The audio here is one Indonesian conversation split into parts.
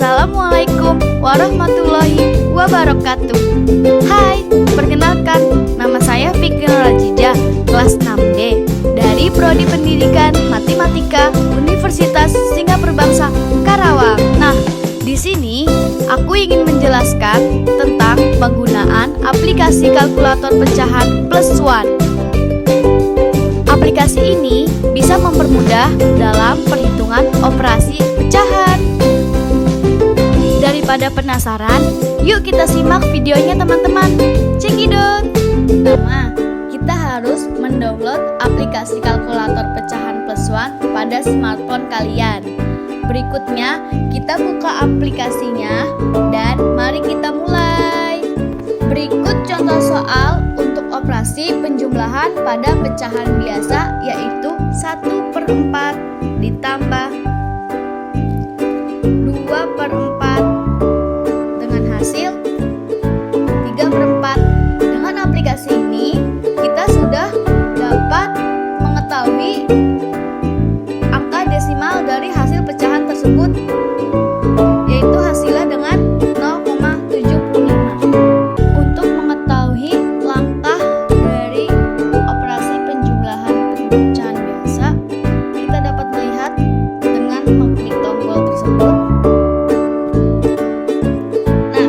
Assalamualaikum warahmatullahi wabarakatuh. Hai, perkenalkan, nama saya Fikri Rajidah, kelas 6D dari Prodi Pendidikan Matematika Universitas Singapura Bangsa, Karawang. Nah, di sini aku ingin menjelaskan tentang penggunaan aplikasi kalkulator pecahan plus one. Aplikasi ini bisa mempermudah dalam perhitungan operasi pecahan. Daripada penasaran, yuk kita simak videonya teman-teman. Cekidot. Pertama, kita harus mendownload aplikasi kalkulator pecahan plus one pada smartphone kalian. Berikutnya, kita buka aplikasinya dan mari kita mulai. Berikut contoh soal untuk operasi penjumlahan pada pecahan biasa, yaitu 1/4 ditambah 2/4 dengan hasil 3/4. Dengan aplikasi ini kita sudah dapat mengetahui angka desimal dari hasil pecahan tersebut, yaitu hasilnya dengan 0,75. Untuk mengetahui langkah dari operasi penjumlahan pecahan biasa, kita dapat melihat dengan mengklik tombol tersebut. Nah,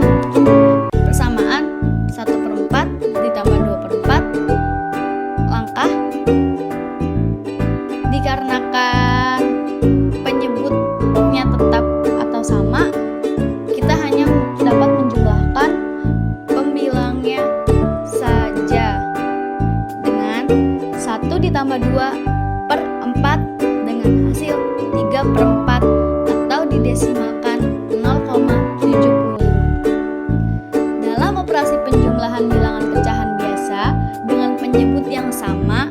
persamaan 1/4 ditambah 2/4 langkah. Dikarenakan penyebutnya tetap atau sama, kita hanya dapat menjumlahkan pembilangnya saja dengan 1 ditambah 2/4 dengan hasil 3/4 atau didesimalkan 0,75. Dalam operasi penjumlahan bilangan pecahan biasa dengan penyebut yang sama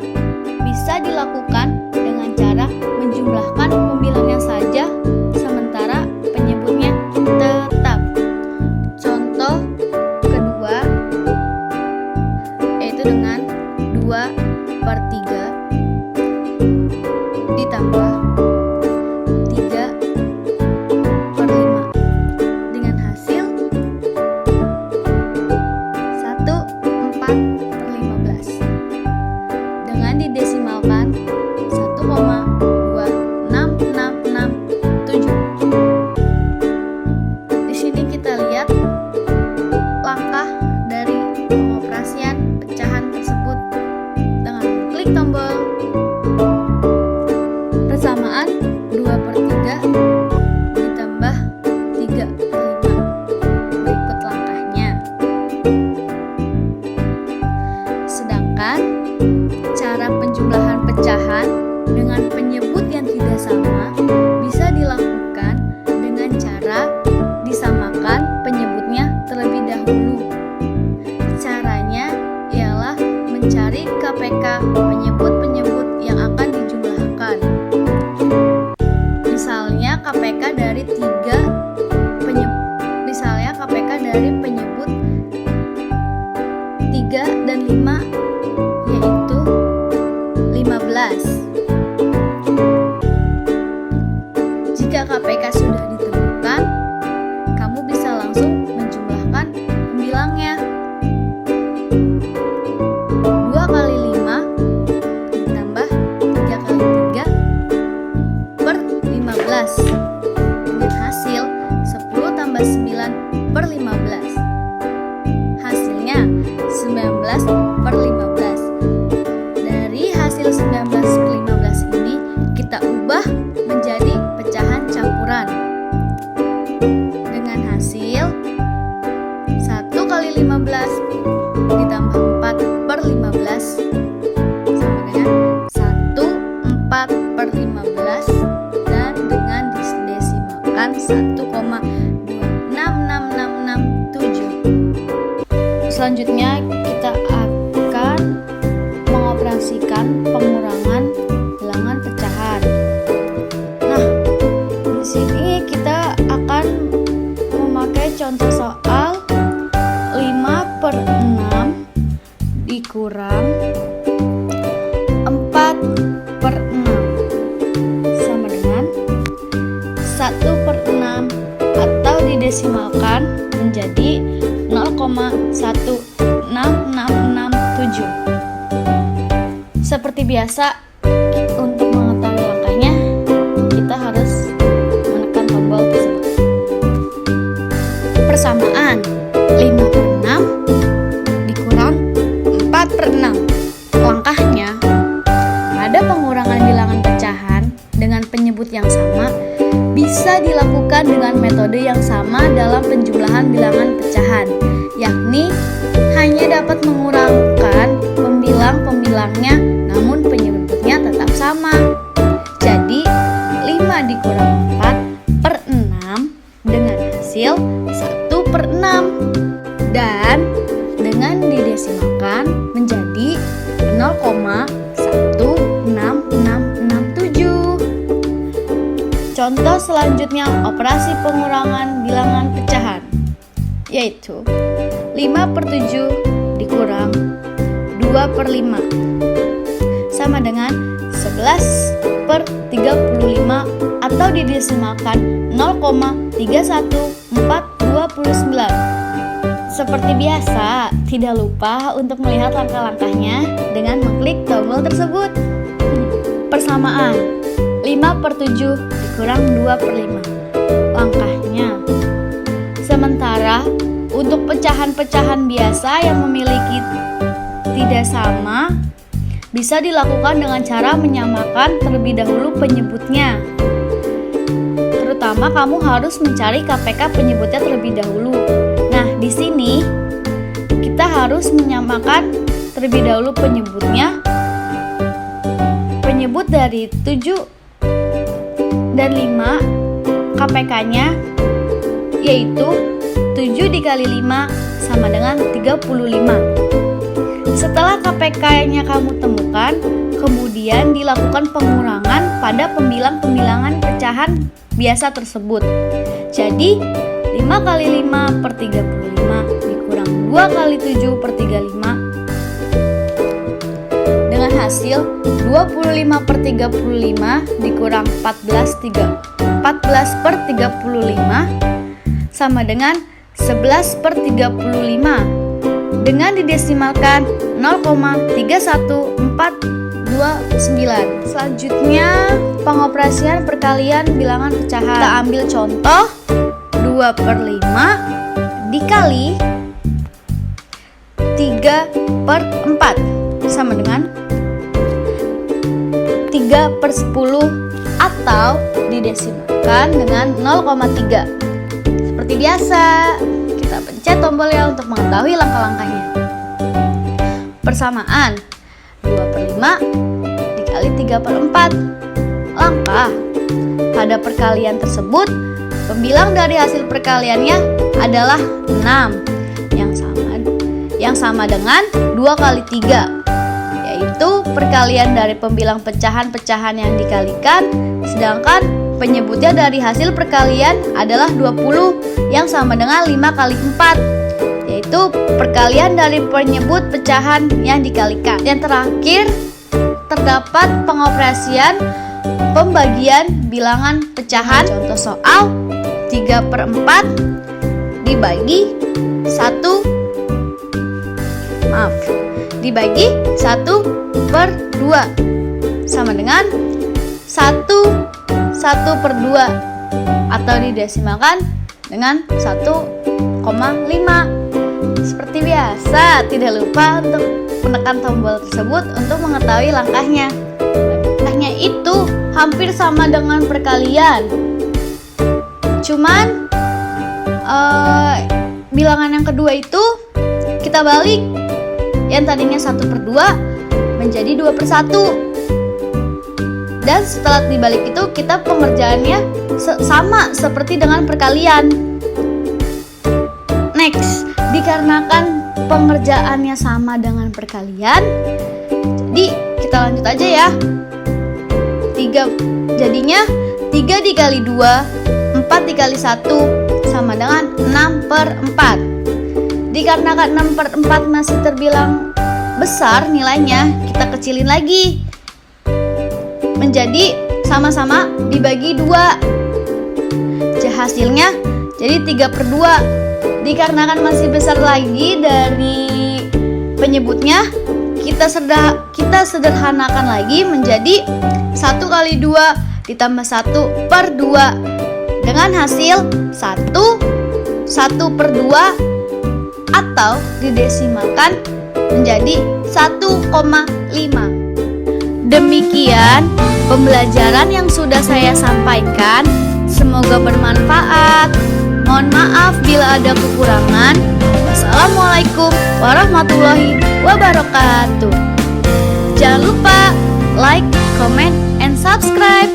bisa dilakukan dengan cara menjumlahkan pembilangnya saja sementara penyebutnya tetap. Contoh kedua yaitu dengan 2/3 ditambah 3/5 dengan hasil 1/4/15 dengan didesimalkan 1,26667. Di sini kita lihat langkah dari pengoperasian pecahan tersebut dengan klik tombol persamaan 2/3 ditambah 3/5. Berikut langkahnya. Sedangkan cara penjumlahan pecahan dengan penyebut yang tidak sama bisa dilakukan dengan cara disamakan penyebutnya terlebih dahulu. Caranya ialah mencari KPK penyebut-penyebut yang akan dijumlahkan. Misalnya KPK dari penyebut 3 dan 5 yaitu 15. Jika KPK sudah ditemukan, kamu bisa langsung menjumlahkan pembilangnya. 2 kali 5 ditambah 3 kali 3 per 15 dengan hasil 10 tambah 9/15. Hasilnya 19/15. Dari hasil 19/15 ini kita ubah menjadi pecahan campuran dengan hasil 1 kali 15 ditambah 4/15 sama dengan 1/4/15 dan dengan didesimalkan 1,26667. Selanjutnya kita akan mengoperasikan pengurangan bilangan pecahan. Nah, di sini kita akan memakai contoh soal 5/6 dikurang 4/6 sama dengan 1/6 atau didesimalkan menjadi 0,16667. Seperti biasa, untuk mengetahui langkahnya, kita harus menekan tombol tersebut. Persamaan 5/6 dikurang 4/6. Langkahnya, pada pengurangan bilangan pecahan dengan penyebut yang sama bisa dilakukan dengan metode yang sama dalam penjumlahan bilangan pecahan, yakni hanya dapat mengurangkan pembilang-pembilangnya namun penyebutnya tetap sama. Jadi 5 dikurang 4/6 dengan hasil 1/6 dan dengan didesimalkan menjadi 0,16667. Contoh selanjutnya operasi pengurangan bilangan pecahan, yaitu 5/7 dikurang 2/5 sama dengan 11/35 atau didesimalkan 0,31429. Seperti biasa, tidak lupa untuk melihat langkah-langkahnya dengan mengklik tombol tersebut. Persamaan 5/7 dikurang 2/5. Langkahnya, sementara untuk pecahan-pecahan biasa yang memiliki tidak sama bisa dilakukan dengan cara menyamakan terlebih dahulu penyebutnya. Terutama kamu harus mencari KPK penyebutnya terlebih dahulu. Nah, di sini kita harus menyamakan terlebih dahulu penyebutnya. Penyebut dari 7 dan 5 KPK-nya yaitu 7 dikali 5 sama dengan 35. Setelah KPK-nya kamu temukan, kemudian dilakukan pengurangan pada pembilang-pembilangan pecahan biasa tersebut. Jadi 5 kali 5 per 35 dikurang 2 kali 7 per 35 dengan hasil 25 per 35 dikurang 14 per 35 sama dengan 11 per 35 dengan didesimalkan 0,31429. Selanjutnya pengoperasian perkalian bilangan pecahan. Kita ambil contoh 2/5 dikali 3/4 sama dengan 3/10 atau didesimalkan dengan 0,3. Seperti biasa, kita pencet tombolnya untuk mengetahui langkah-langkahnya. Persamaan 2/5 dikali 3/4. Langkah pada perkalian tersebut, pembilang dari hasil perkaliannya adalah 6 yang sama dengan 2 kali 3, yaitu perkalian dari pembilang pecahan-pecahan yang dikalikan, sedangkan penyebutnya dari hasil perkalian adalah 20 yang sama dengan 5 kali 4, yaitu perkalian dari penyebut pecahan yang dikalikan. Yang terakhir, terdapat pengoperasian pembagian bilangan pecahan. Contoh soal 3/4 dibagi 1/2 sama dengan 1/2 atau didesimalkan dengan 1,5. Seperti biasa, tidak lupa untuk menekan tombol tersebut untuk mengetahui langkahnya. Langkahnya itu hampir sama dengan perkalian, cuman bilangan yang kedua itu kita balik. Yang tadinya 1/2 menjadi 2/1. Dan setelah dibalik itu kita pengerjaannya sama seperti dengan perkalian. Next, dikarenakan pengerjaannya sama dengan perkalian, jadi kita lanjut aja ya. 3 jadinya 3 dikali 2, 4 dikali 1 sama dengan 6/4. Dikarenakan 6/4 masih terbilang besar nilainya, kita kecilin lagi menjadi sama-sama dibagi 2. Hasilnya Jadi 3/2. Dikarenakan masih besar lagi dari penyebutnya, kita sederhanakan lagi menjadi 1 kali 2 ditambah 1/2 dengan hasil 1/2 atau didesimalkan menjadi 1,5. Demikian pembelajaran yang sudah saya sampaikan, semoga bermanfaat. Mohon maaf bila ada kekurangan. Wassalamualaikum warahmatullahi wabarakatuh. Jangan lupa like, comment, and subscribe.